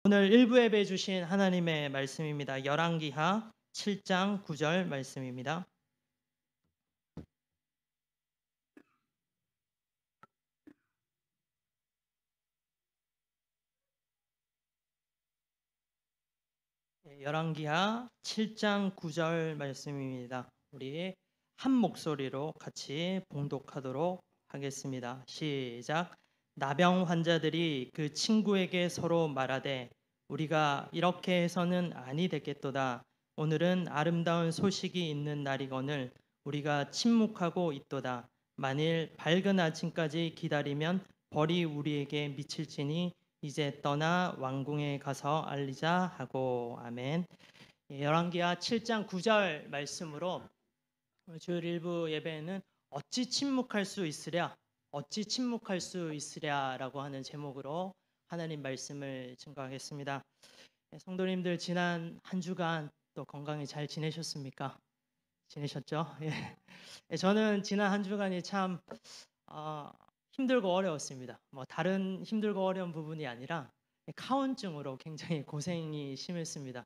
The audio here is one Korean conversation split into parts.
오늘 일부 예배 주신 하나님의 말씀입니다. 열왕기하 7장 9절 말씀입니다. 열왕기하 7장 9절 말씀입니다. 우리 한 목소리로 같이 봉독하도록 하겠습니다. 시작. 나병 환자들이 그 친구에게 서로 말하되 우리가 이렇게 해서는 아니 되겠도다. 오늘은 아름다운 소식이 있는 날이거늘 우리가 침묵하고 있도다. 만일 밝은 아침까지 기다리면 벌이 우리에게 미칠지니 이제 떠나 왕궁에 가서 알리자 하고. 아멘. 열왕기하 7장 9절 말씀으로 주일 일부 예배에는 어찌 침묵할 수 있으랴, 어찌 침묵할 수 있으랴라고 하는 제목으로 하나님 말씀을 증거하겠습니다. 성도님들 지난 한 주간 또 건강히 잘 지내셨습니까? 지내셨죠? 예. 저는 지난 한 주간이 참 힘들고 어려웠습니다. 뭐 다른 힘들고 어려운 부분이 아니라 카운증으로 굉장히 고생이 심했습니다.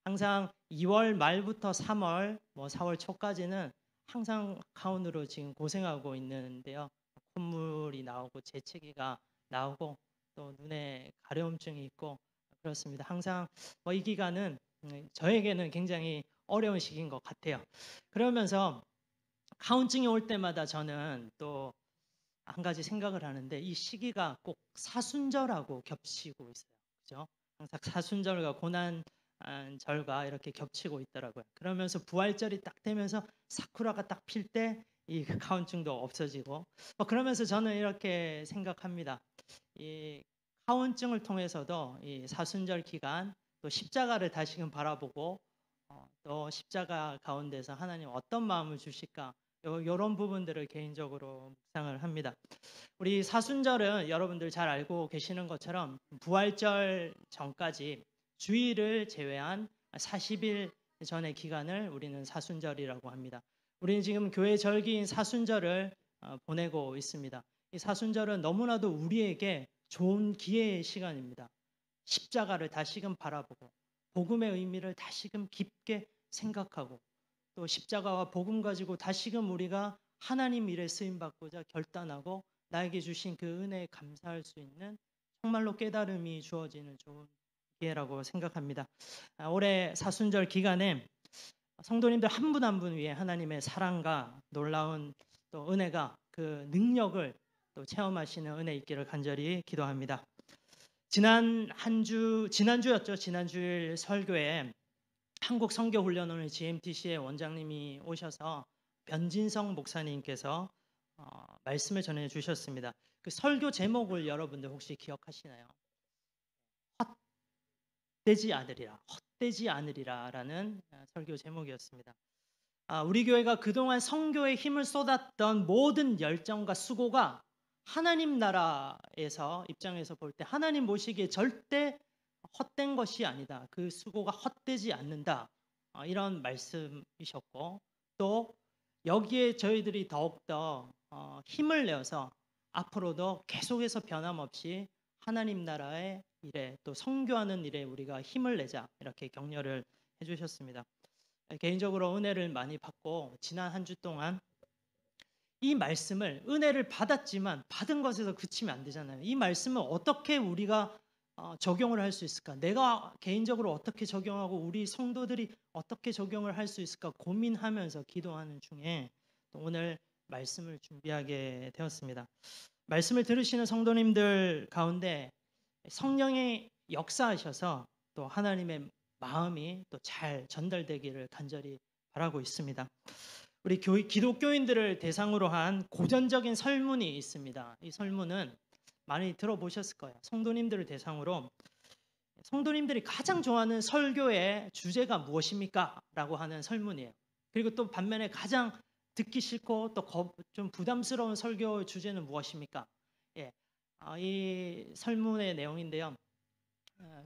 항상 2월 말부터 3월, 4월 초까지는 항상 카운으로 지금 고생하고 있는데요. 콧물이 나오고 재채기가 나오고 또 눈에 가려움증이 있고 그렇습니다. 항상 이 기간은 저에게는 굉장히 어려운 시기인 것 같아요. 그러면서 카운증이 올 때마다 저는 또 한 가지 생각을 하는데 이 시기가 꼭 사순절하고 겹치고 있어요. 그죠? 항상 사순절과 고난절과 이렇게 겹치고 있더라고요. 그러면서 부활절이 딱 되면서 사쿠라가 딱 필 때 이 카운증도 없어지고 그러면서 저는 이렇게 생각합니다. 이 카운증을 통해서도 이 사순절 기간 또 십자가를 다시금 바라보고 또 십자가 가운데서 하나님 어떤 마음을 주실까 이런 부분들을 개인적으로 묵상을 합니다. 우리 사순절은 여러분들 잘 알고 계시는 것처럼 부활절 전까지 주일을 제외한 40일 전의 기간을 우리는 사순절이라고 합니다. 우리는 지금 교회 절기인 사순절을 보내고 있습니다. 이 사순절은 너무나도 우리에게 좋은 기회의 시간입니다. 십자가를 다시금 바라보고 복음의 의미를 다시금 깊게 생각하고 또 십자가와 복음 가지고 다시금 우리가 하나님 일에 쓰임받고자 결단하고 나에게 주신 그 은혜에 감사할 수 있는 정말로 깨달음이 주어지는 좋은 기회라고 생각합니다. 올해 사순절 기간에 성도님들 한 분 한 분 위에 하나님의 사랑과 놀라운 또 은혜가 그 능력을 또 체험하시는 은혜 있기를 간절히 기도합니다. 지난주였죠. 지난주일 설교에 한국 선교훈련원의 GMTC의 원장님이 오셔서 변진성 목사님께서 말씀을 전해 주셨습니다. 그 설교 제목을 여러분들 혹시 기억하시나요? 헛되지 않으리라, 헛되지 않으리라라는 설교 제목이었습니다. 우리 교회가 그동안 선교에 힘을 쏟았던 모든 열정과 수고가 하나님 나라에서 입장에서 볼 때 하나님 보시기에 절대 헛된 것이 아니다. 그 수고가 헛되지 않는다. 이런 말씀이셨고 또 여기에 저희들이 더욱더 힘을 내어서 앞으로도 계속해서 변함없이 하나님 나라의 일에 또 선교하는 일에 우리가 힘을 내자 이렇게 격려를 해주셨습니다. 개인적으로 은혜를 많이 받고 지난 한 주 동안 이 말씀을 은혜를 받았지만 받은 것에서 그치면 안 되잖아요. 이 말씀을 어떻게 우리가 적용을 할 수 있을까? 내가 개인적으로 어떻게 적용하고 우리 성도들이 어떻게 적용을 할 수 있을까 고민하면서 기도하는 중에 또 오늘 말씀을 준비하게 되었습니다. 말씀을 들으시는 성도님들 가운데 성령의 역사하셔서 또 하나님의 마음이 또 잘 전달되기를 간절히 바라고 있습니다. 우리 기독교인들을 대상으로 한 고전적인 설문이 있습니다. 이 설문은 많이 들어보셨을 거예요. 성도님들을 대상으로 성도님들이 가장 좋아하는 설교의 주제가 무엇입니까? 라고 하는 설문이에요. 그리고 또 반면에 가장 듣기 싫고 또 좀 부담스러운 설교 주제는 무엇입니까? 예, 이 설문의 내용인데요.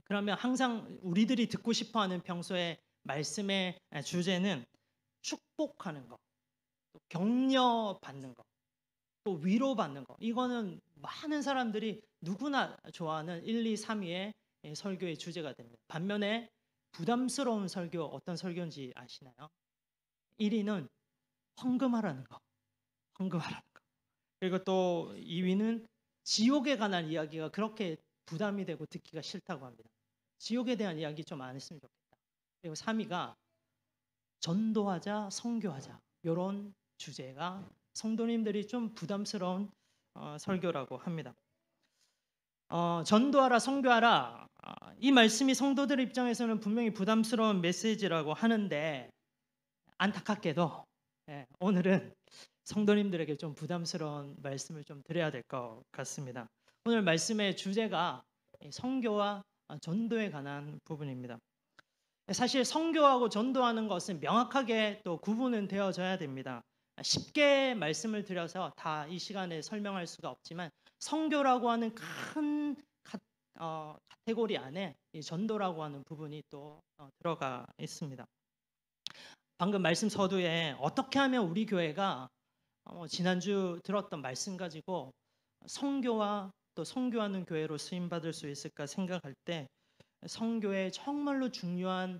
그러면 항상 우리들이 듣고 싶어하는 평소에 말씀의 주제는 축복하는 것, 또 격려받는 것, 또 위로받는 것. 이거는 많은 사람들이 누구나 좋아하는 1, 2, 3위의 설교의 주제가 됩니다. 반면에 부담스러운 설교 어떤 설교인지 아시나요? 1위는 헌금하라는 거. 헌금하라는 거. 그리고 또 2위는 지옥에 관한 이야기가 그렇게 부담이 되고 듣기가 싫다고 합니다. 지옥에 대한 이야기 좀 안 했으면 좋겠다. 그리고 3위가 전도하자, 선교하자. 이런 주제가 성도님들이 좀 부담스러운 설교라고 합니다. 전도하라, 선교하라. 이 말씀이 성도들 입장에서는 분명히 부담스러운 메시지라고 하는데 안타깝게도 오늘은 성도님들에게 좀 부담스러운 말씀을 좀 드려야 될 것 같습니다. 오늘 말씀의 주제가 선교와 전도에 관한 부분입니다. 사실 선교하고 전도하는 것은 명확하게 또 구분은 되어져야 됩니다. 쉽게 말씀을 드려서 다 이 시간에 설명할 수가 없지만 선교라고 하는 큰 카테고리 안에 이 전도라고 하는 부분이 또 들어가 있습니다. 방금 말씀 서두에 어떻게 하면 우리 교회가 지난주 들었던 말씀 가지고 선교와 또 선교하는 교회로 쓰임받을 수 있을까 생각할 때 선교의 정말로 중요한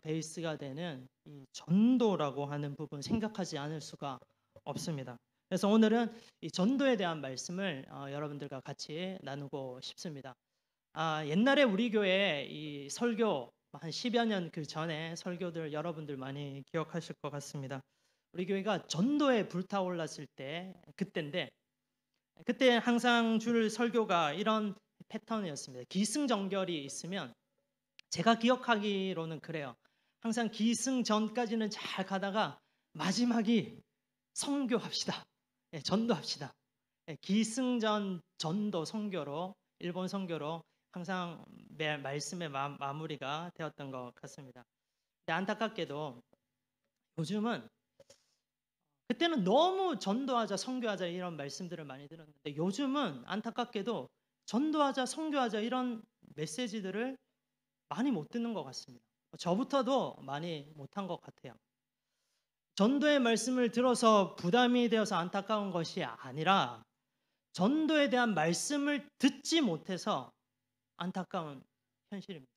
베이스가 되는 이 전도라고 하는 부분 생각하지 않을 수가 없습니다. 그래서 오늘은 이 전도에 대한 말씀을 여러분들과 같이 나누고 싶습니다. 옛날에 우리 교회 이 설교 한 10여 년 그 전에 설교들 여러분들 많이 기억하실 것 같습니다. 우리 교회가 전도에 불타올랐을 때 그때인데 그때 항상 줄 설교가 이런 패턴이었습니다. 기승전결이 있으면 제가 기억하기로는 그래요. 항상 기승전까지는 잘 가다가 마지막이 선교합시다. 전도합시다. 기승전 전도 선교로 일본 선교로 항상 말씀의 마무리가 되었던 것 같습니다. 근데 안타깝게도 요즘은 그때는 너무 전도하자 선교하자 이런 말씀들을 많이 들었는데 요즘은 안타깝게도 전도하자 선교하자 이런 메시지들을 많이 못 듣는 것 같습니다. 저부터도 많이 못한 것 같아요. 전도의 말씀을 들어서 부담이 되어서 안타까운 것이 아니라 전도에 대한 말씀을 듣지 못해서 안타까운 현실입니다.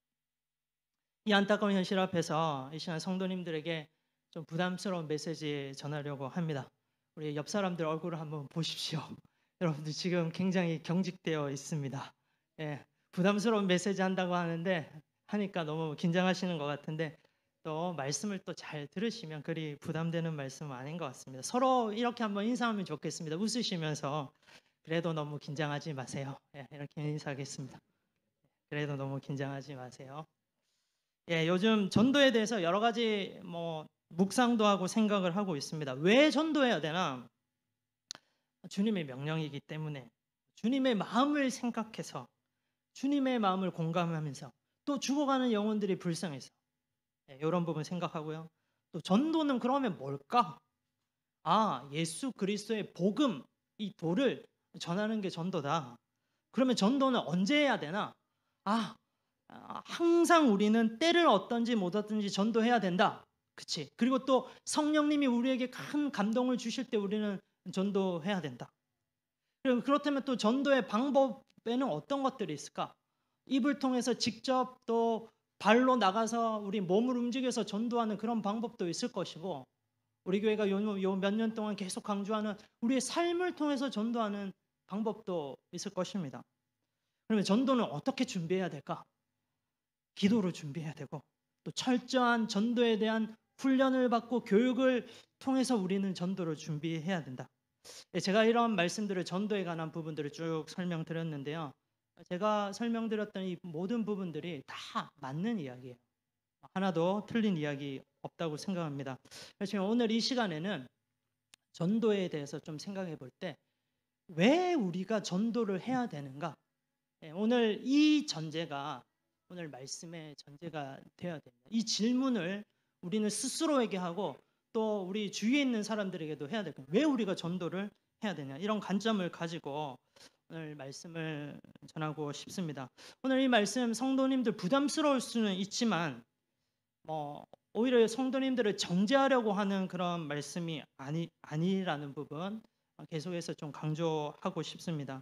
이 안타까운 현실 앞에서 이 시간 성도님들에게 좀 부담스러운 메시지 전하려고 합니다. 우리 옆 사람들 얼굴을 한번 보십시오. 여러분들 지금 굉장히 경직되어 있습니다. 부담스러운 메시지 한다고 하니까 너무 긴장하시는 것 같은데 또 말씀을 또 잘 들으시면 그리 부담되는 말씀은 아닌 것 같습니다. 서로 이렇게 한번 인사하면 좋겠습니다. 웃으시면서 그래도 너무 긴장하지 마세요. 이렇게 인사하겠습니다. 그래도 너무 긴장하지 마세요. 요즘 전도에 대해서 여러 가지 묵상도 하고 생각을 하고 있습니다. 왜 전도해야 되나? 주님의 명령이기 때문에 주님의 마음을 생각해서 주님의 마음을 공감하면서 또 죽어가는 영혼들이 불쌍해서 이런 부분 생각하고요. 또 전도는 그러면 뭘까? 예수 그리스도의 복음, 이 도를 전하는 게 전도다. 그러면 전도는 언제 해야 되나? 항상 우리는 때를 얻든지 못 얻든지 전도해야 된다. 그치? 그리고 또 성령님이 우리에게 큰 감동을 주실 때 우리는 전도해야 된다. 그렇다면 또 전도의 방법에는 어떤 것들이 있을까? 입을 통해서 직접 또 발로 나가서 우리 몸을 움직여서 전도하는 그런 방법도 있을 것이고 우리 교회가 요 몇 년 동안 계속 강조하는 우리의 삶을 통해서 전도하는 방법도 있을 것입니다. 그러면 전도는 어떻게 준비해야 될까? 기도로 준비해야 되고 또 철저한 전도에 대한 훈련을 받고 교육을 통해서 우리는 전도를 준비해야 된다. 제가 이런 말씀들을 전도에 관한 부분들을 쭉 설명드렸는데요. 제가 설명드렸던 이 모든 부분들이 다 맞는 이야기예요. 하나도 틀린 이야기 없다고 생각합니다. 그래서 오늘 이 시간에는 전도에 대해서 좀 생각해 볼 때 왜 우리가 전도를 해야 되는가? 오늘 이 전제가 오늘 말씀의 전제가 되어야 됩니다. 이 질문을 우리는 스스로에게 하고 또 우리 주위에 있는 사람들에게도 해야 될까요? 왜 우리가 전도를 해야 되냐? 이런 관점을 가지고 오늘 말씀을 전하고 싶습니다. 오늘 이 말씀 성도님들 부담스러울 수는 있지만 오히려 성도님들을 정죄하려고 하는 그런 말씀이 아니라는 부분 계속해서 좀 강조하고 싶습니다.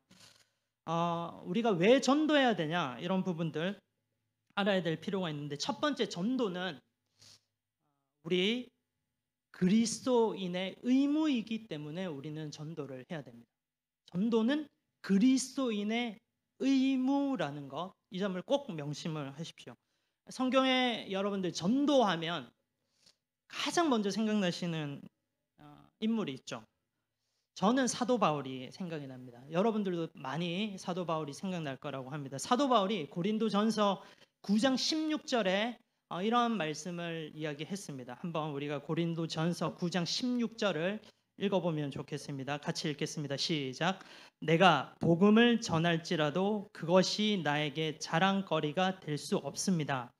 우리가 왜 전도해야 되냐 이런 부분들 알아야 될 필요가 있는데, 첫 번째 전도는 우리 그리스도인의 의무이기 때문에 우리는 전도를 해야 됩니다. 전도는 그리스도인의 의무라는 것, 이 점을 꼭 명심을 하십시오. 성경에 여러분들 전도하면 가장 먼저 생각나시는 인물이 있죠. 저는 사도 바울이 생각이 납니다. 여러분들도 많이 사도 바울이 생각날 거라고 합니다. 사도 바울이 고린도전서 9장 16절에 이런 말씀을 이야기했습니다. 한번 우리가 고린도전서 9장 16절을 읽어보면 좋겠습니다. 같이 읽겠습니다. 시작. 내가 복음을 전할지라도 그것이 나에게 자랑거리가 될 수 없습니다.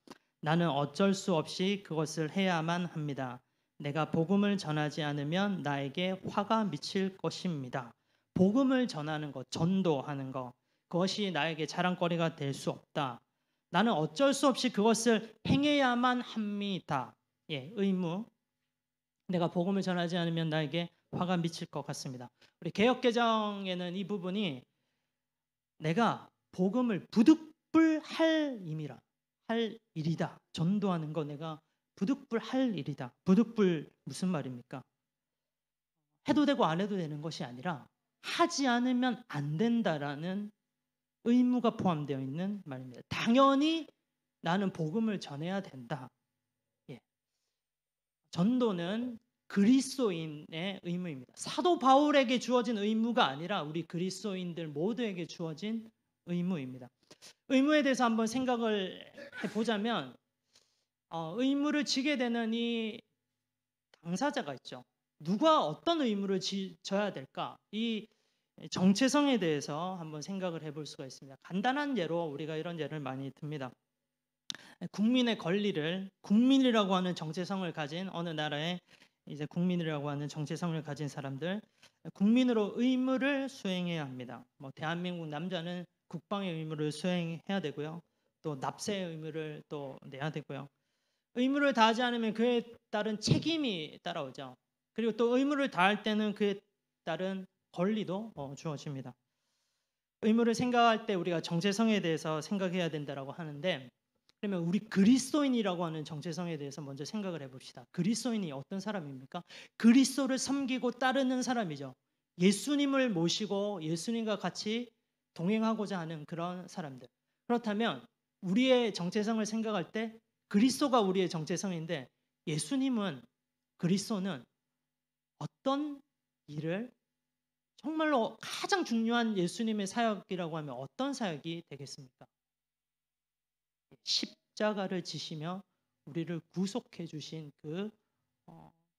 나는 어쩔 수 없이 그것을 해야만 합니다. 내가 복음을 전하지 않으면 나에게 화가 미칠 것입니다. 복음을 전하는 것, 전도하는 것, 그것이 나에게 자랑거리가 될 수 없다. 나는 어쩔 수 없이 그것을 행해야만 합니다. 예, 의무. 내가 복음을 전하지 않으면 나에게 화가 미칠 것 같습니다. 우리 개역개정에는 이 부분이 내가 복음을 부득불할 임이라, 할 일이다. 전도하는 거 내가 부득불할 일이다. 부득불 무슨 말입니까? 해도 되고 안 해도 되는 것이 아니라 하지 않으면 안 된다라는 의무가 포함되어 있는 말입니다. 당연히 나는 복음을 전해야 된다. 예. 전도는 그리스도인의 의무입니다. 사도 바울에게 주어진 의무가 아니라 우리 그리스도인들 모두에게 주어진 의무입니다. 의무에 대해서 한번 생각을 해보자면 의무를 지게 되는 이 당사자가 있죠. 누가 어떤 의무를 져야 될까? 이 정체성에 대해서 한번 생각을 해볼 수가 있습니다. 간단한 예로 우리가 이런 예를 많이 듭니다. 국민의 권리를, 국민이라고 하는 정체성을 가진 어느 나라의 이제 국민이라고 하는 정체성을 가진 사람들, 국민으로 의무를 수행해야 합니다. 뭐 대한민국 남자는 국방의 의무를 수행해야 되고요. 또 납세의 의무를 또 내야 되고요. 의무를 다하지 않으면 그에 따른 책임이 따라오죠. 그리고 또 의무를 다할 때는 그에 따른 권리도 주어집니다. 의무를 생각할 때 우리가 정체성에 대해서 생각해야 된다고 하는데, 그러면 우리 그리스도인이라고 하는 정체성에 대해서 먼저 생각을 해봅시다. 그리스도인이 어떤 사람입니까? 그리스도를 섬기고 따르는 사람이죠. 예수님을 모시고 예수님과 같이 동행하고자 하는 그런 사람들. 그렇다면 우리의 정체성을 생각할 때 그리스도가 우리의 정체성인데, 예수님은, 그리스도는 어떤 일을, 정말로 가장 중요한 예수님의 사역이라고 하면 어떤 사역이 되겠습니까? 십자가를 지시며 우리를 구속해 주신 그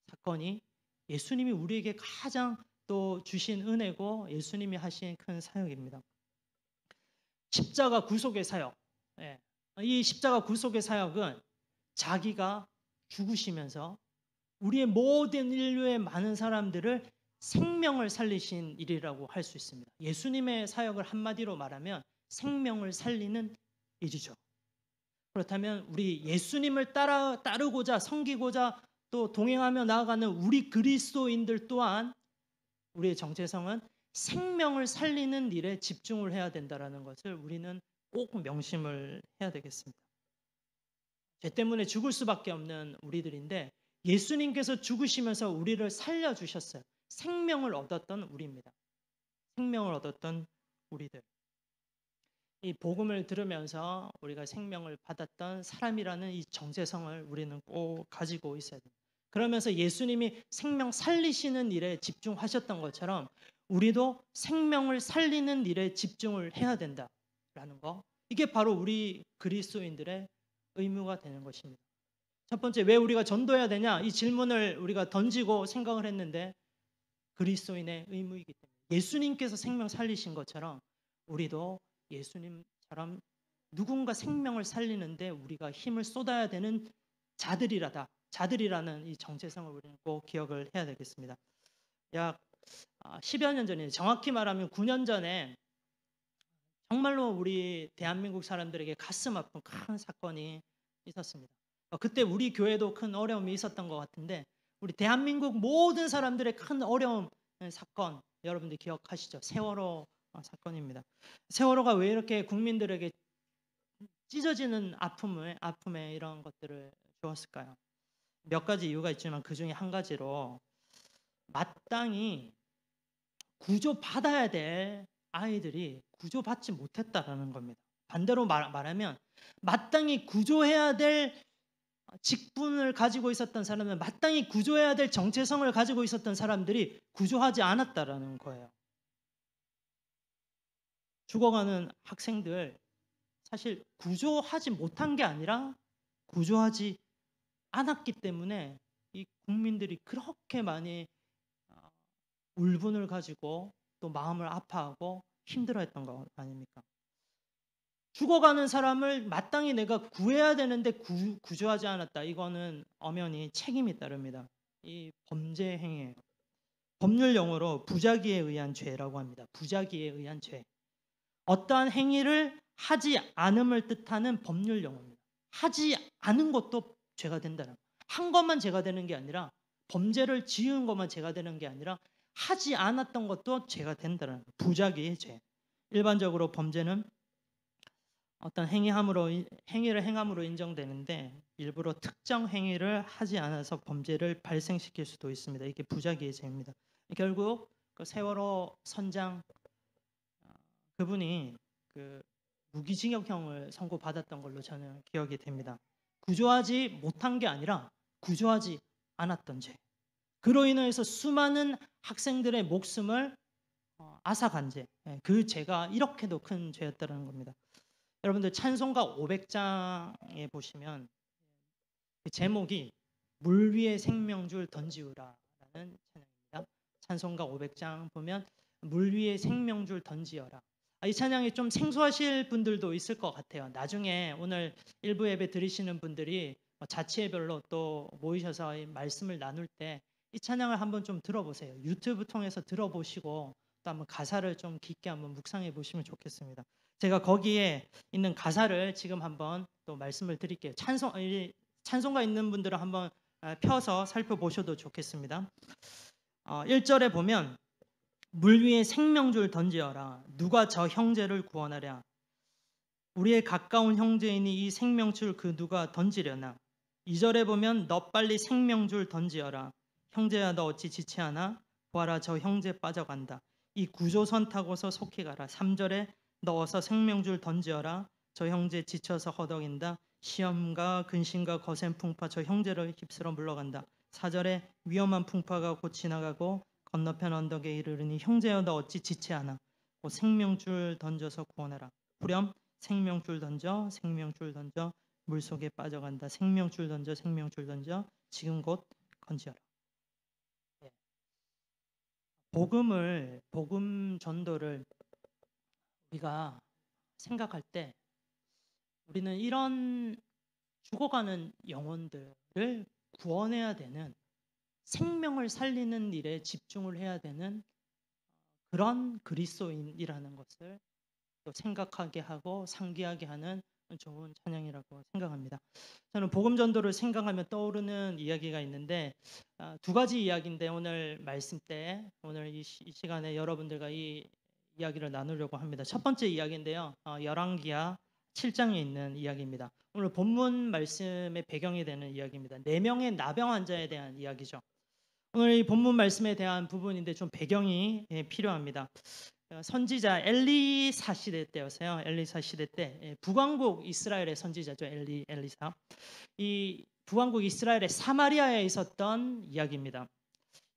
사건이 예수님이 우리에게 가장 또 주신 은혜고 예수님이 하신 큰 사역입니다. 십자가 구속의 사역. 예. 이 십자가 구속의 사역은 자기가 죽으시면서 우리의 모든 인류의 많은 사람들을 생명을 살리신 일이라고 할 수 있습니다. 예수님의 사역을 한마디로 말하면 생명을 살리는 일이죠. 그렇다면 우리 예수님을 따르고자 섬기고자 또 동행하며 나아가는 우리 그리스도인들 또한 우리의 정체성은 생명을 살리는 일에 집중을 해야 된다는 것을 우리는 꼭 명심을 해야 되겠습니다. 죄 때문에 죽을 수밖에 없는 우리들인데 예수님께서 죽으시면서 우리를 살려주셨어요. 생명을 얻었던 우리입니다. 생명을 얻었던 우리들. 이 복음을 들으면서 우리가 생명을 받았던 사람이라는 이 정체성을 우리는 꼭 가지고 있어야 됩니다. 그러면서 예수님이 생명 살리시는 일에 집중하셨던 것처럼 우리도 생명을 살리는 일에 집중을 해야 된다라는 거. 이게 바로 우리 그리스도인들의 의무가 되는 것입니다. 첫 번째, 왜 우리가 전도해야 되냐? 이 질문을 우리가 던지고 생각을 했는데 그리스도인의 의무이기 때문에 예수님께서 생명 살리신 것처럼 우리도 예수님처럼 누군가 생명을 살리는데 우리가 힘을 쏟아야 되는 자들이라는 이 정체성을 우리는 꼭 기억을 해야 되겠습니다. 약 10여 년 전에, 정확히 말하면 9년 전에 정말로 우리 대한민국 사람들에게 가슴 아픈 큰 사건이 있었습니다. 그때 우리 교회도 큰 어려움이 있었던 것 같은데 우리 대한민국 모든 사람들의 큰 어려움 사건 여러분들 기억하시죠? 세월호 사건입니다. 세월호가 왜 이렇게 국민들에게 찢어지는 아픔에 이런 것들을 주었을까요? 몇 가지 이유가 있지만 그 중에 한 가지로 마땅히 구조받아야 될 아이들이 구조받지 못했다라는 겁니다. 반대로 말하면 마땅히 구조해야 될 직분을 가지고 있었던 사람은, 마땅히 구조해야 될 정체성을 가지고 있었던 사람들이 구조하지 않았다라는 거예요. 죽어가는 학생들, 사실 구조하지 못한 게 아니라 구조하지 않았기 때문에 이 국민들이 그렇게 많이 울분을 가지고 또 마음을 아파하고 힘들어했던 거 아닙니까? 죽어가는 사람을 마땅히 내가 구해야 되는데 구조하지 않았다. 이거는 엄연히 책임이 따릅니다. 이 범죄 행위예요. 법률 용어로 부작위에 의한 죄라고 합니다. 부작위에 의한 죄. 어떠한 행위를 하지 않음을 뜻하는 법률 용어입니다. 하지 않은 것도 죄가 된다는, 한 것만 죄가 되는 게 아니라, 범죄를 지은 것만 죄가 되는 게 아니라 하지 않았던 것도 죄가 된다는 부작위의 죄. 일반적으로 범죄는 어떤 행위를 행함으로 인정되는데 일부러 특정 행위를 하지 않아서 범죄를 발생시킬 수도 있습니다. 이게 부작위의 죄입니다. 결국 그 세월호 선장 그분이 그 무기징역형을 선고받았던 걸로 저는 기억이 됩니다. 구조하지 못한 게 아니라 구조하지 않았던 죄. 그로 인해서 수많은 학생들의 목숨을 앗아간 죄. 그 죄가 이렇게도 큰 죄였다는 겁니다. 여러분들 찬송가 500장에 보시면 그 제목이 물 위에 생명줄 던지우라라는 찬양입니다. 찬송가 500장 보면 물 위에 생명줄 던지어라. 이 찬양이 좀 생소하실 분들도 있을 것 같아요. 나중에 오늘 일부 예배 드리시는 분들이 자치예별로 또 모이셔서 이 말씀을 나눌 때 이 찬양을 한번 좀 들어보세요. 유튜브 통해서 들어보시고 또 한번 가사를 좀 깊게 한번 묵상해 보시면 좋겠습니다. 제가 거기에 있는 가사를 지금 한번 또 말씀을 드릴게요. 찬송가 있는 분들은 한번 펴서 살펴보셔도 좋겠습니다. 1절에 보면 물 위에 생명줄 던지어라. 누가 저 형제를 구원하랴. 우리의 가까운 형제이니 이 생명줄 그 누가 던지려나. 2절에 보면 너 빨리 생명줄 던지어라. 형제야 너 어찌 지체하나. 보아라 저 형제 빠져간다. 이 구조선 타고서 속히 가라. 3절에 너 어서 생명줄 던지어라. 저 형제 지쳐서 허덕인다. 시험과 근심과 거센 풍파 저 형제를 휩쓸어 물러간다. 4절에 위험한 풍파가 곧 지나가고 건너편 언덕에 이르르니 형제여 너 어찌 지체하나. 곧 생명줄 던져서 구원하라. 후렴 생명줄 던져 생명줄 던져 물속에 빠져간다. 생명줄 던져 생명줄 던져 지금 곧 건지어라. 복음 전도를 우리가 생각할 때 우리는 이런 죽어가는 영혼들을 구원해야 되는, 생명을 살리는 일에 집중을 해야 되는 그런 그리스도인이라는 것을 또 생각하게 하고 상기하게 하는 좋은 찬양이라고 생각합니다. 저는 복음 전도를 생각하면 떠오르는 이야기가 있는데 두 가지 이야기인데 오늘 말씀 때 오늘 이 시간에 여러분들과 이 이야기를 나누려고 합니다. 첫 번째 이야기인데요. 열왕기하 7장에 있는 이야기입니다. 오늘 본문 말씀의 배경이 되는 이야기입니다. 4명의 나병 환자에 대한 이야기죠. 오늘 이 본문 말씀에 대한 부분인데 좀 배경이 필요합니다. 선지자 엘리사 시대 때였어요. 엘리사 시대 때 북왕국 이스라엘의 선지자죠. 엘리사. 이 북왕국 이스라엘의 사마리아에 있었던 이야기입니다.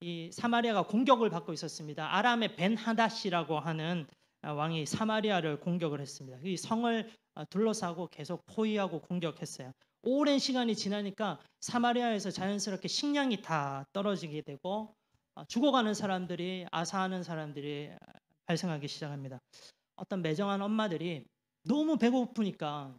이 사마리아가 공격을 받고 있었습니다. 아람의 벤하닷이라고 하는 왕이 사마리아를 공격을 했습니다. 이 성을 둘러싸고 계속 포위하고 공격했어요. 오랜 시간이 지나니까 사마리아에서 자연스럽게 식량이 다 떨어지게 되고 죽어가는 사람들이, 아사하는 사람들이 발생하기 시작합니다. 어떤 매정한 엄마들이 너무 배고프니까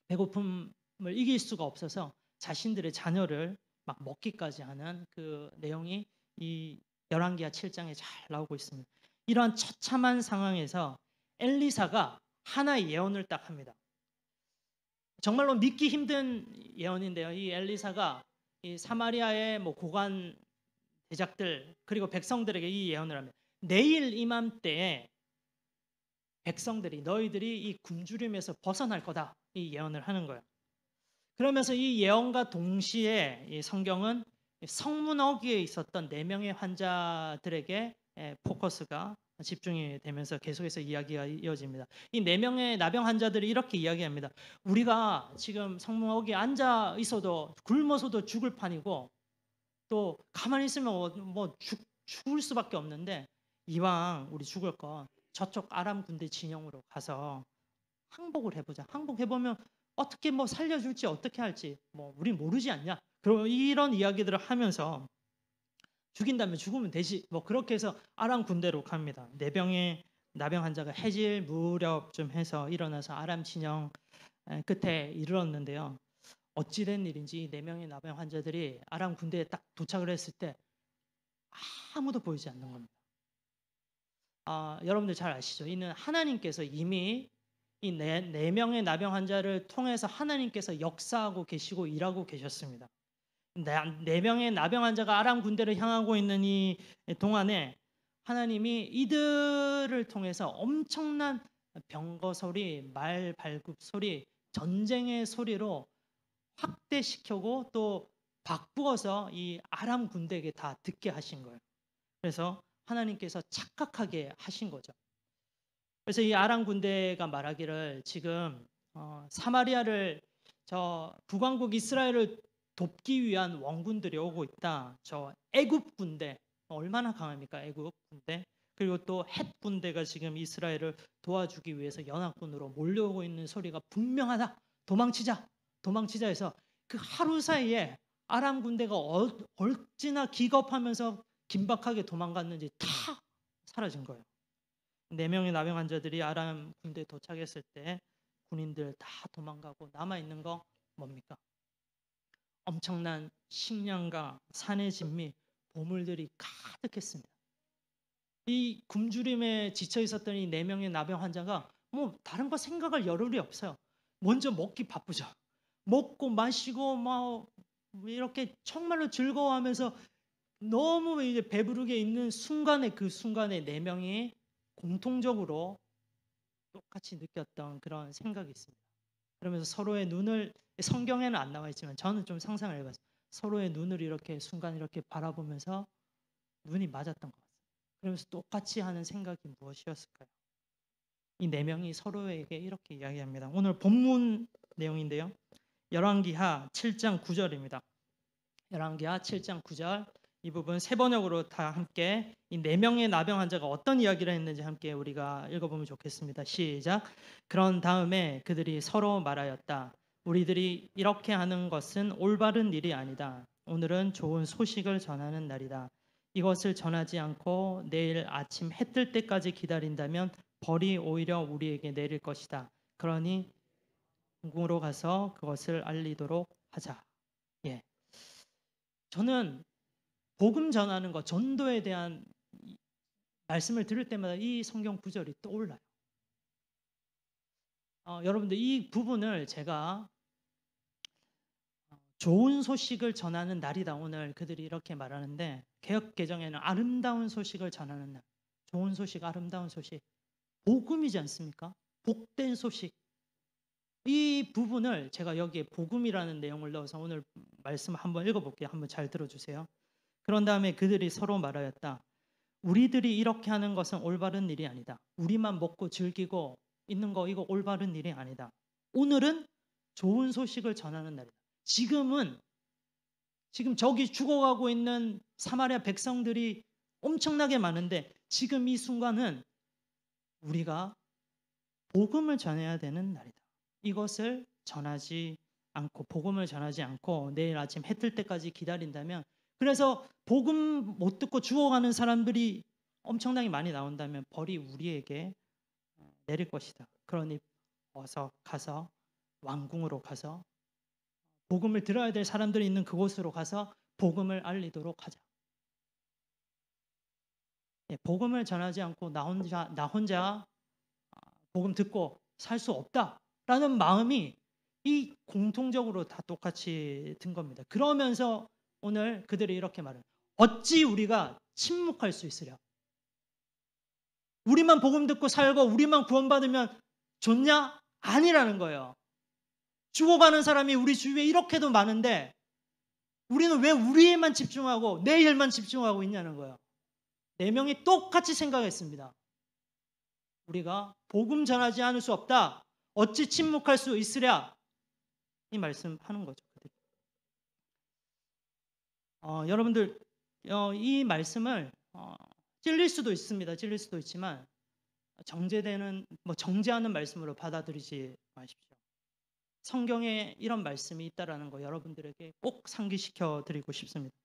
배고픔을 이길 수가 없어서 자신들의 자녀를 막 먹기까지 하는 그 내용이 이 열왕기하 7장에 잘 나오고 있습니다. 이러한 처참한 상황에서 엘리사가 하나의 예언을 딱 합니다. 정말로 믿기 힘든 예언인데요. 이 엘리사가 이 사마리아의 고관 대작들 그리고 백성들에게 이 예언을 합니다. 내일 이맘때에 백성들이 너희들이 이 굶주림에서 벗어날 거다. 이 예언을 하는 거예요. 그러면서 이 예언과 동시에 이 성경은 성문어기에 있었던 4명의 환자들에게 포커스가 집중이 되면서 계속해서 이야기가 이어집니다. 이 4명의 나병 환자들이 이렇게 이야기합니다. 우리가 지금 성문어기에 앉아 있어도 굶어서도 죽을 판이고 또 가만히 있으면 죽을 수밖에 없는데 이왕 우리 죽을 건 저쪽 아람 군대 진영으로 가서 항복을 해보자. 항복해보면 어떻게 살려줄지 어떻게 할지 우린 모르지 않냐. 그럼 이런 이야기들을 하면서 죽인다면 죽으면 되지. 그렇게 해서 아람 군대로 갑니다. 4병의 나병 환자가 해질 무렵쯤 해서 일어나서 아람 진영 끝에 이르렀는데요. 어찌된 일인지 4명의 나병 환자들이 아람 군대에 딱 도착을 했을 때 아무도 보이지 않는 겁니다. 여러분들 잘 아시죠? 이는 하나님께서 이미 이 4명의 나병 환자를 통해서 하나님께서 역사하고 계시고 일하고 계셨습니다. 4명의 나병 환자가 아람 군대를 향하고 있는 이 동안에 하나님이 이들을 통해서 엄청난 병거 소리, 말 발굽 소리, 전쟁의 소리로 확대시키고 또 바꾸어서 이 아람 군대에게 다 듣게 하신 거예요. 그래서 하나님께서 착각하게 하신 거죠. 그래서 이 아람 군대가 말하기를 지금 사마리아를 저 북왕국 이스라엘을 돕기 위한 원군들이 오고 있다. 저 애굽 군대 얼마나 강합니까? 애굽 군대. 그리고 또 헷 군대가 지금 이스라엘을 도와주기 위해서 연합군으로 몰려오고 있는 소리가 분명하다. 도망치자. 도망치자 해서 그 하루 사이에 아람 군대가 얼마나 기겁하면서 긴박하게 도망갔는지 다 사라진 거예요. 4명의 나병 환자들이 아람 군대에 도착했을 때 군인들 다 도망가고 남아있는 거 뭡니까? 엄청난 식량과 산의 진미, 보물들이 가득했습니다. 이 굶주림에 지쳐 있었던 이 4명의 나병 환자가 다른 거 생각할 여력이 없어요. 먼저 먹기 바쁘죠. 먹고 마시고 이렇게 정말로 즐거워하면서 너무 이제 배부르게 있는 순간에 그 순간에 4명이 공통적으로 똑같이 느꼈던 그런 생각이 있습니다. 그러면서 서로의 눈을 성경에는 안 나와 있지만 저는 좀 상상을 해봤어요. 서로의 눈을 이렇게 순간 이렇게 바라보면서 눈이 맞았던 것 같아요. 그러면서 똑같이 하는 생각이 무엇이었을까요? 이 4명이 서로에게 이렇게 이야기합니다. 오늘 본문 내용인데요. 열왕기하 7장 9절입니다. 열왕기하 7장 9절 이 부분 세 번역으로 다 함께 이 4명의 나병 환자가 어떤 이야기를 했는지 함께 우리가 읽어보면 좋겠습니다. 시작. 그런 다음에 그들이 서로 말하였다. 우리들이 이렇게 하는 것은 올바른 일이 아니다. 오늘은 좋은 소식을 전하는 날이다. 이것을 전하지 않고 내일 아침 해 뜰 때까지 기다린다면 벌이 오히려 우리에게 내릴 것이다. 그러니 궁으로 가서 그것을 알리도록 하자. 예. 저는 복음 전하는 것, 전도에 대한 말씀을 들을 때마다 이 성경 구절이 떠올라요. 여러분들 이 부분을 제가 좋은 소식을 전하는 날이다. 오늘 그들이 이렇게 말하는데 개역 개정에는 아름다운 소식을 전하는 날. 좋은 소식, 아름다운 소식. 복음이지 않습니까? 복된 소식. 이 부분을 제가 여기에 복음이라는 내용을 넣어서 오늘 말씀 한번 읽어볼게요. 한번 잘 들어주세요. 그런 다음에 그들이 서로 말하였다. 우리들이 이렇게 하는 것은 올바른 일이 아니다. 우리만 먹고 즐기고 있는 거 이거 올바른 일이 아니다. 오늘은 좋은 소식을 전하는 날이다. 지금 저기 죽어가고 있는 사마리아 백성들이 엄청나게 많은데 지금 이 순간은 우리가 복음을 전해야 되는 날이다. 이것을 전하지 않고 복음을 전하지 않고 내일 아침 해 뜰 때까지 기다린다면 그래서 복음 못 듣고 죽어가는 사람들이 엄청나게 많이 나온다면 벌이 우리에게 내릴 것이다. 그러니 어서 가서 왕궁으로 가서 복음을 들어야 될 사람들이 있는 그곳으로 가서 복음을 알리도록 하자. 복음을 전하지 않고 나 혼자 복음 듣고 살 수 없다라는 마음이 이 공통적으로 다 똑같이 든 겁니다. 그러면서 오늘 그들이 이렇게 말해요. 어찌 우리가 침묵할 수 있으랴? 우리만 복음 듣고 살고 우리만 구원받으면 좋냐? 아니라는 거예요. 죽어가는 사람이 우리 주위에 이렇게도 많은데 우리는 왜 우리에만 집중하고 내 일만 집중하고 있냐는 거예요. 4명이 똑같이 생각했습니다. 우리가 복음 전하지 않을 수 없다. 어찌 침묵할 수 있으랴. 이 말씀하는 거죠. 여러분들 이 말씀을 찔릴 수도 있습니다. 찔릴 수도 있지만 정죄하는 말씀으로 받아들이지 마십시오. 성경에 이런 말씀이 있다라는 거 여러분들에게 꼭 상기시켜 드리고 싶습니다.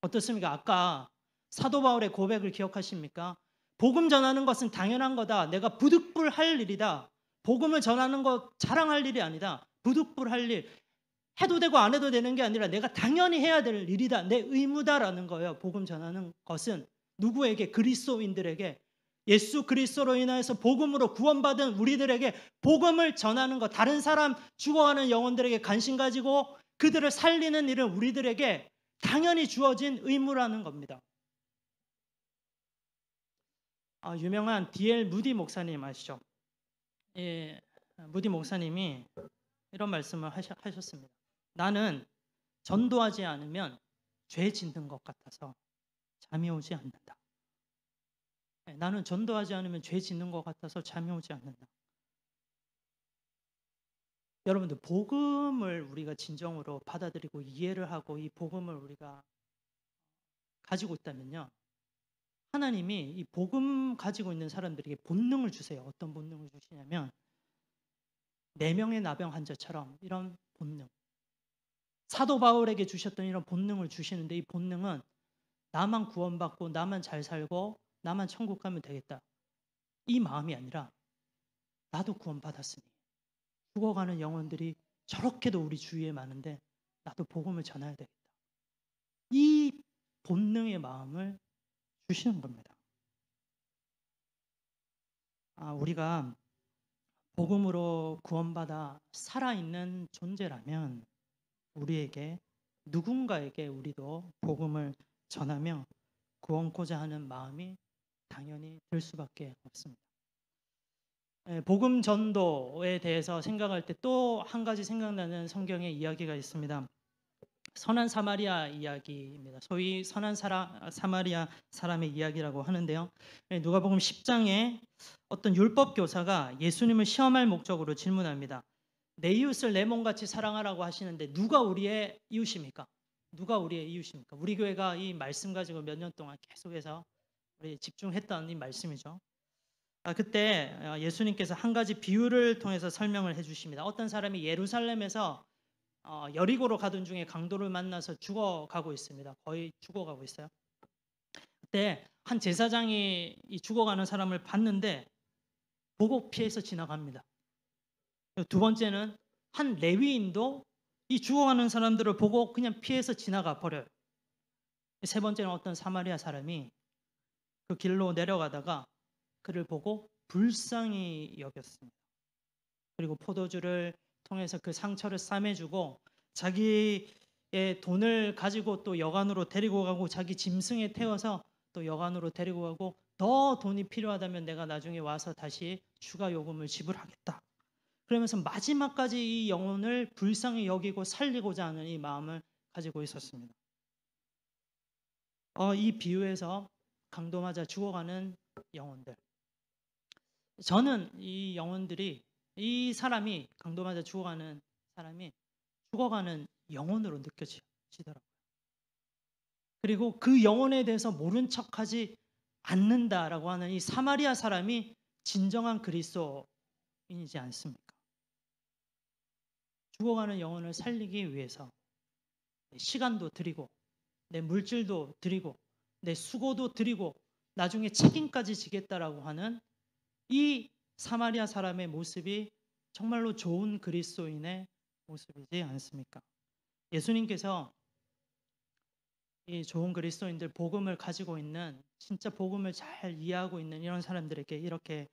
어떻습니까? 아까 사도 바울의 고백을 기억하십니까? 복음 전하는 것은 당연한 거다. 내가 부득불할 일이다. 복음을 전하는 것 자랑할 일이 아니다. 부득불할 일. 해도 되고 안 해도 되는 게 아니라 내가 당연히 해야 될 일이다. 내 의무다라는 거예요. 복음 전하는 것은 누구에게? 그리스도인들에게. 예수 그리스도로 인하여서 복음으로 구원받은 우리들에게 복음을 전하는 것, 다른 사람 죽어가는 영혼들에게 관심 가지고 그들을 살리는 일은 우리들에게 당연히 주어진 의무라는 겁니다. 유명한 D.L. 무디 목사님 아시죠? 예, 무디 목사님이 이런 말씀을 하셨습니다. 나는 전도하지 않으면 죄 짓는 것 같아서 잠이 오지 않는다. 나는 전도하지 않으면 죄 짓는 것 같아서 잠이 오지 않는다. 여러분들 복음을 우리가 진정으로 받아들이고 이해를 하고 이 복음을 우리가 가지고 있다면요. 하나님이 이 복음 가지고 있는 사람들에게 본능을 주세요. 어떤 본능을 주시냐면 4명의 나병 환자처럼 이런 본능. 사도 바울에게 주셨던 이런 본능을 주시는데 이 본능은 나만 구원받고 나만 잘 살고 나만 천국 가면 되겠다. 이 마음이 아니라 나도 구원받았으니 죽어가는 영혼들이 저렇게도 우리 주위에 많은데 나도 복음을 전해야 되겠다. 이 본능의 마음을 주시는 겁니다. 우리가 복음으로 구원받아 살아있는 존재라면 우리에게 누군가에게 우리도 복음을 전하며 구원코자 하는 마음이 당연히 들 수밖에 없습니다. 복음 전도에 대해서 생각할 때 또 한 가지 생각나는 성경의 이야기가 있습니다. 선한 사마리아 이야기입니다. 소위 선한 사마리아 사람의 이야기라고 하는데요. 누가복음 10장에 어떤 율법 교사가 예수님을 시험할 목적으로 질문합니다. 내 이웃을 내 몸같이 사랑하라고 하시는데 누가 우리의 이웃입니까? 누가 우리의 이웃입니까? 우리 교회가 이 말씀 가지고 몇 년 동안 계속해서 우리 집중했던 이 말씀이죠. 그때 예수님께서 한 가지 비유를 통해서 설명을 해주십니다. 어떤 사람이 예루살렘에서 여리고로 가던 중에 강도를 만나서 죽어가고 있습니다. 거의 죽어가고 있어요. 그때 한 제사장이 이 죽어가는 사람을 봤는데 보고 피해서 지나갑니다. 두 번째는 한 레위인도 이 죽어가는 사람들을 보고 그냥 피해서 지나가 버려요. 세 번째는 어떤 사마리아 사람이 그 길로 내려가다가 그를 보고 불쌍히 여겼습니다. 그리고 포도주를 통해서 그 상처를 싸매주고 자기의 돈을 가지고 또 여관으로 데리고 가고 자기 짐승에 태워서 또 여관으로 데리고 가고 더 돈이 필요하다면 내가 나중에 와서 다시 추가 요금을 지불하겠다. 그러면서 마지막까지 이 영혼을 불쌍히 여기고 살리고자 하는 이 마음을 가지고 있었습니다. 이 비유에서 강도 맞아 죽어가는 영혼들. 저는 이 영혼들이 이 사람이 강도 맞아 죽어가는 사람이 죽어가는 영혼으로 느껴지더라고요. 그리고 그 영혼에 대해서 모른 척하지 않는다라고 하는 이 사마리아 사람이 진정한 그리스도인이지 않습니까? 죽어가는 영혼을 살리기 위해서 내 시간도 드리고 내 물질도 드리고 내 수고도 드리고 나중에 책임까지 지겠다라고 하는 이 사마리아 사람의 모습이 정말로 좋은 그리스도인의 모습이지 않습니까? 예수님께서 이 좋은 그리스도인들 복음을 가지고 있는 진짜 복음을 잘 이해하고 있는 이런 사람들에게 이렇게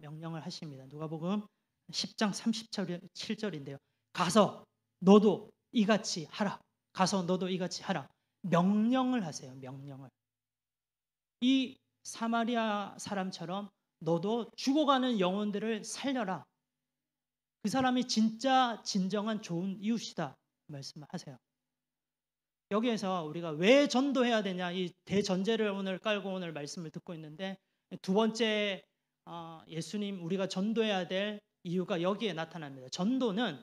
명령을 하십니다. 누가복음 10장 37절인데요. 가서 너도 이같이 하라. 가서 너도 이같이 하라. 명령을 하세요. 명령을. 이 사마리아 사람처럼 너도 죽어가는 영혼들을 살려라. 그 사람이 진짜 진정한 좋은 이웃이다 말씀하세요. 여기에서 우리가 왜 전도해야 되냐 이 대전제를 오늘 깔고 오늘 말씀을 듣고 있는데 두 번째 예수님 우리가 전도해야 될 이유가 여기에 나타납니다. 전도는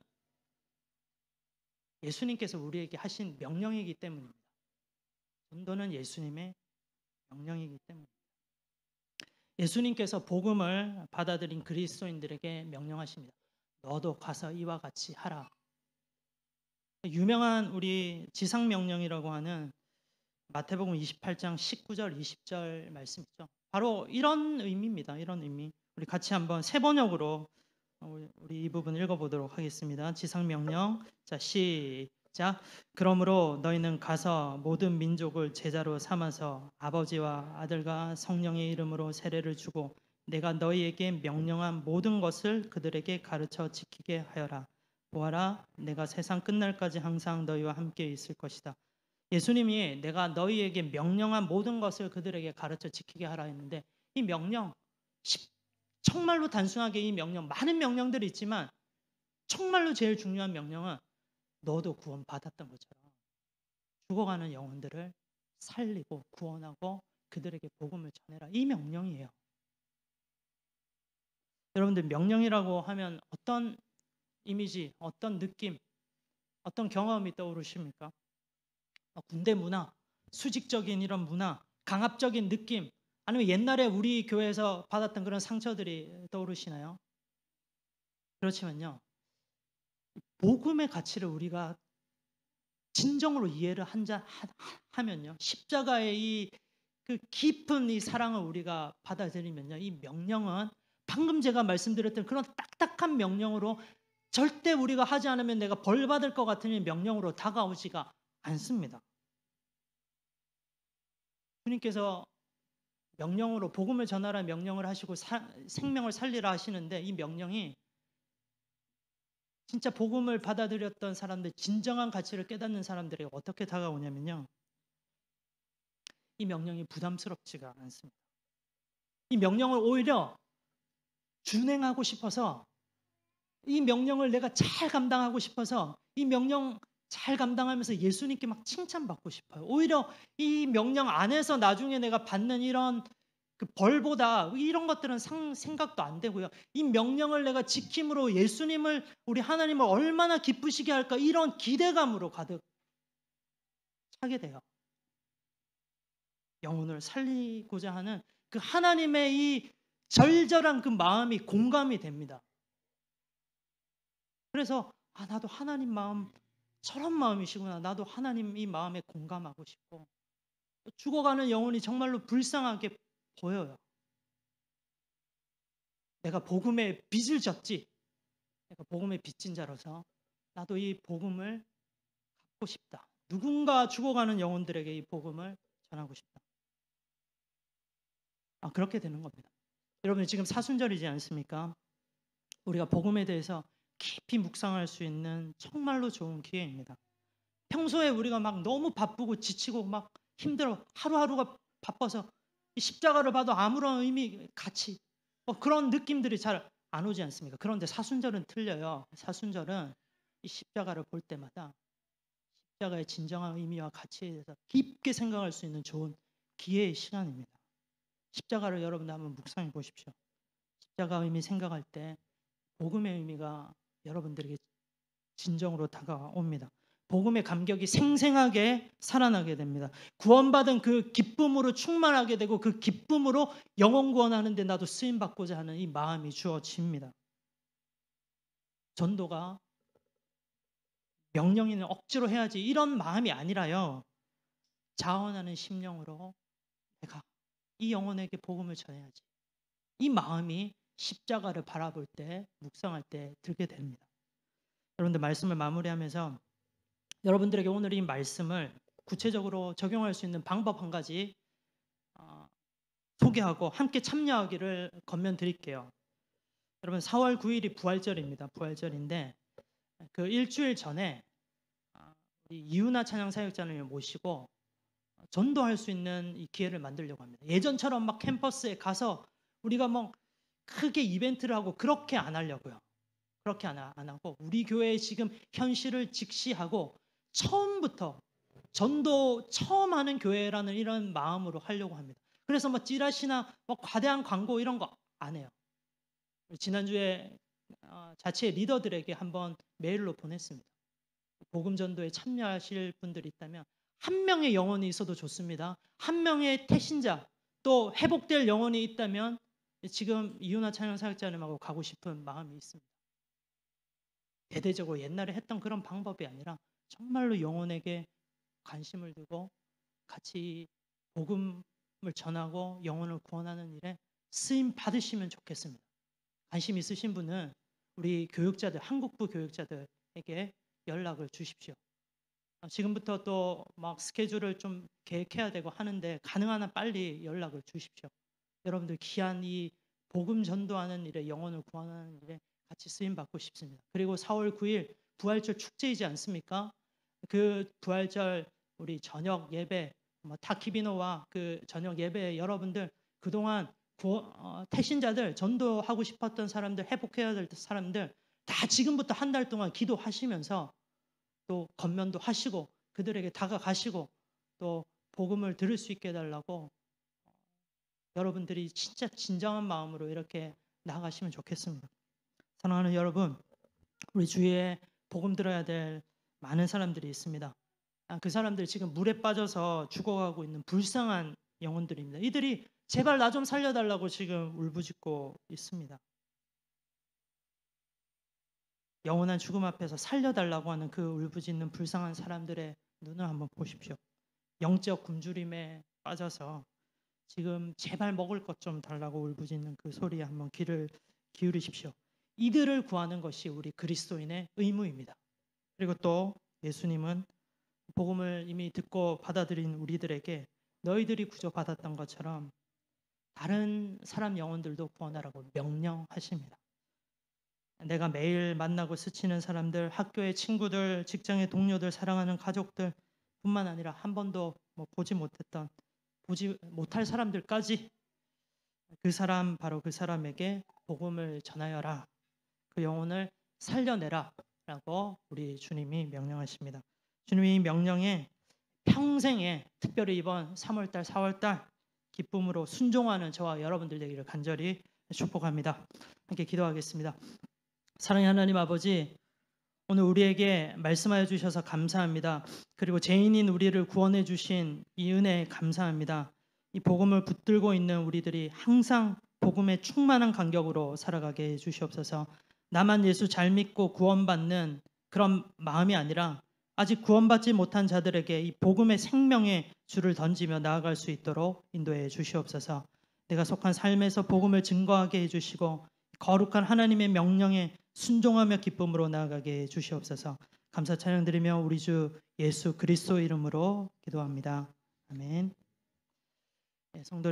예수님께서 우리에게 하신 명령이기 때문입니다. 전도는 예수님의 명령이기 때문입니다. 예수님께서 복음을 받아들인 그리스도인들에게 명령하십니다. 너도 가서 이와 같이 하라. 유명한 우리 지상명령이라고 하는 마태복음 28장 19절 20절 말씀 있죠. 바로 이런 의미입니다. 이런 의미. 우리 같이 한번 새 번역으로 우리 이 부분 읽어보도록 하겠습니다. 지상명령. 자, 시작. 그러므로 너희는 가서 모든 민족을 제자로 삼아서 아버지와 아들과 성령의 이름으로 세례를 주고 내가 너희에게 명령한 모든 것을 그들에게 가르쳐 지키게 하여라. 보아라, 내가 세상 끝날까지 항상 너희와 함께 있을 것이다. 예수님이 내가 너희에게 명령한 모든 것을 그들에게 가르쳐 지키게 하라 했는데 이 명령 정말로 단순하게 이 명령 많은 명령들이 있지만 정말로 제일 중요한 명령은 너도 구원 받았던 것처럼 죽어가는 영혼들을 살리고 구원하고 그들에게 복음을 전해라. 이 명령이에요. 여러분들 명령이라고 하면 어떤 이미지, 어떤 느낌, 어떤 경험이 떠오르십니까? 군대 문화, 수직적인 이런 문화, 강압적인 느낌, 아니면 옛날에 우리 교회에서 받았던 그런 상처들이 떠오르시나요? 그렇지만요, 복음의 가치를 우리가 진정으로 이해를 하면요, 십자가의 그 깊은 이 사랑을 우리가 받아들이면요, 이 명령은 방금 제가 말씀드렸던 그런 딱딱한 명령으로 절대 우리가 하지 않으면 내가 벌 받을 것 같은 명령으로 다가오지가 않습니다. 주님께서 명령으로 복음을 전하라 명령을 하시고 생명을 살리라 하시는데 이 명령이 진짜 복음을 받아들였던 사람들, 진정한 가치를 깨닫는 사람들에게 어떻게 다가오냐면요, 이 명령이 부담스럽지가 않습니다. 이 명령을 오히려 준행하고 싶어서, 이 명령을 내가 잘 감당하고 싶어서, 이 명령 잘 감당하면서 예수님께 막 칭찬받고 싶어요. 오히려 이 명령 안에서 나중에 내가 받는 이런 그 벌보다 이런 것들은 생각도 안 되고요. 이 명령을 내가 지킴으로 예수님을, 우리 하나님을 얼마나 기쁘시게 할까, 이런 기대감으로 가득 차게 돼요. 영혼을 살리고자 하는 그 하나님의 이 절절한 그 마음이 공감이 됩니다. 그래서 나도 하나님 마음 저런 마음이시구나. 나도 하나님 이 마음에 공감하고 싶고, 죽어가는 영혼이 정말로 불쌍하게 보여요. 내가 복음의 빚을 졌지. 내가 복음의 빚진 자로서 나도 이 복음을 갖고 싶다. 누군가 죽어가는 영혼들에게 이 복음을 전하고 싶다. 그렇게 되는 겁니다. 여러분 지금 사순절이지 않습니까? 우리가 복음에 대해서 깊이 묵상할 수 있는 정말로 좋은 기회입니다. 평소에 우리가 막 너무 바쁘고 지치고 막 힘들어 하루하루가 바빠서 이 십자가를 봐도 아무런 의미, 가치 그런 느낌들이 잘 안 오지 않습니까? 그런데 사순절은 틀려요. 사순절은 이 십자가를 볼 때마다 십자가의 진정한 의미와 가치에 대해서 깊게 생각할 수 있는 좋은 기회의 시간입니다. 십자가를 여러분들 한번 묵상해 보십시오. 십자가 의미 생각할 때 복음의 의미가 여러분들에게 진정으로 다가옵니다. 복음의 감격이 생생하게 살아나게 됩니다. 구원받은 그 기쁨으로 충만하게 되고 그 기쁨으로 영혼 구원하는데 나도 쓰임받고자 하는 이 마음이 주어집니다. 전도가 명령이는 억지로 해야지 이런 마음이 아니라요, 자원하는 심령으로 내가 이 영혼에게 복음을 전해야지, 이 마음이 십자가를 바라볼 때, 묵상할 때 들게 됩니다. 여러분들 말씀을 마무리하면서 여러분들에게 오늘 이 말씀을 구체적으로 적용할 수 있는 방법 한 가지 소개하고 함께 참여하기를 권면드릴게요. 여러분 4월 9일이 부활절입니다. 부활절인데 그 일주일 전에 이유나 찬양 사역자님을 모시고 전도할 수 있는 이 기회를 만들려고 합니다. 예전처럼 막 캠퍼스에 가서 우리가 뭐 크게 이벤트를 하고 그렇게 안 하려고요. 그렇게 안 하고 우리 교회의 지금 현실을 직시하고 처음부터 전도 처음 하는 교회라는 이런 마음으로 하려고 합니다. 그래서 뭐 찌라시나 뭐 과대한 광고 이런 거 안 해요. 지난주에 자치의 리더들에게 한번 메일로 보냈습니다. 복음 전도에 참여하실 분들이 있다면 한 명의 영혼이 있어도 좋습니다. 한 명의 태신자 또 회복될 영혼이 있다면 지금 이윤아 찬양 사역자님하고 가고 싶은 마음이 있습니다. 대대적으로 옛날에 했던 그런 방법이 아니라 정말로 영혼에게 관심을 두고 같이 복음을 전하고 영혼을 구원하는 일에 쓰임 받으시면 좋겠습니다. 관심 있으신 분은 우리 교육자들, 한국부 교육자들에게 연락을 주십시오. 지금부터 또 막 스케줄을 좀 계획해야 되고 하는데 가능한 한 빨리 연락을 주십시오. 여러분들 귀한 이 복음 전도하는 일에 영혼을 구원하는 일에 같이 쓰임 받고 싶습니다. 그리고 4월 9일 부활절 축제이지 않습니까? 그 부활절 우리 저녁 예배 타키비노와 그 저녁 예배 여러분들 그동안 태신자들 전도하고 싶었던 사람들 회복해야 될 사람들 다 지금부터 한 달 동안 기도하시면서 또 건면도 하시고 그들에게 다가가시고 또 복음을 들을 수 있게 해달라고 여러분들이 진짜 진정한 마음으로 이렇게 나아가시면 좋겠습니다. 사랑하는 여러분, 우리 주위에 복음 들어야 될 많은 사람들이 있습니다. 그 사람들 지금 물에 빠져서 죽어가고 있는 불쌍한 영혼들입니다. 이들이 제발 나 좀 살려달라고 지금 울부짖고 있습니다. 영원한 죽음 앞에서 살려달라고 하는 그 울부짖는 불쌍한 사람들의 눈을 한번 보십시오. 영적 굶주림에 빠져서 지금 제발 먹을 것 좀 달라고 울부짖는 그 소리에 한번 귀를 기울이십시오. 이들을 구하는 것이 우리 그리스도인의 의무입니다. 그리고 또 예수님은 복음을 이미 듣고 받아들인 우리들에게 너희들이 구조받았던 것처럼 다른 사람 영혼들도 구원하라고 명령하십니다. 내가 매일 만나고 스치는 사람들, 학교의 친구들, 직장의 동료들, 사랑하는 가족들 뿐만 아니라 한 번도 보지 못할 사람들까지 바로 그 사람에게 복음을 전하여라. 그 영혼을 살려내라 라고 우리 주님이 명령하십니다. 주님이 이 명령에 평생에 특별히 이번 3월달 4월달 기쁨으로 순종하는 저와 여러분들 되기를 간절히 축복합니다. 함께 기도하겠습니다. 사랑의 하나님 아버지, 오늘 우리에게 말씀하여 주셔서 감사합니다. 그리고 죄인인 우리를 구원해 주신 이 은혜에 감사합니다. 이 복음을 붙들고 있는 우리들이 항상 복음에 충만한 간격으로 살아가게 해 주시옵소서. 나만 예수 잘 믿고 구원받는 그런 마음이 아니라 아직 구원받지 못한 자들에게 이 복음의 생명의 줄을 던지며 나아갈 수 있도록 인도해 주시옵소서. 내가 속한 삶에서 복음을 증거하게 해주시고 거룩한 하나님의 명령에 순종하며 기쁨으로 나아가게 해주시옵소서. 감사 찬양드리며 우리 주 예수 그리스도 이름으로 기도합니다. 아멘. 성도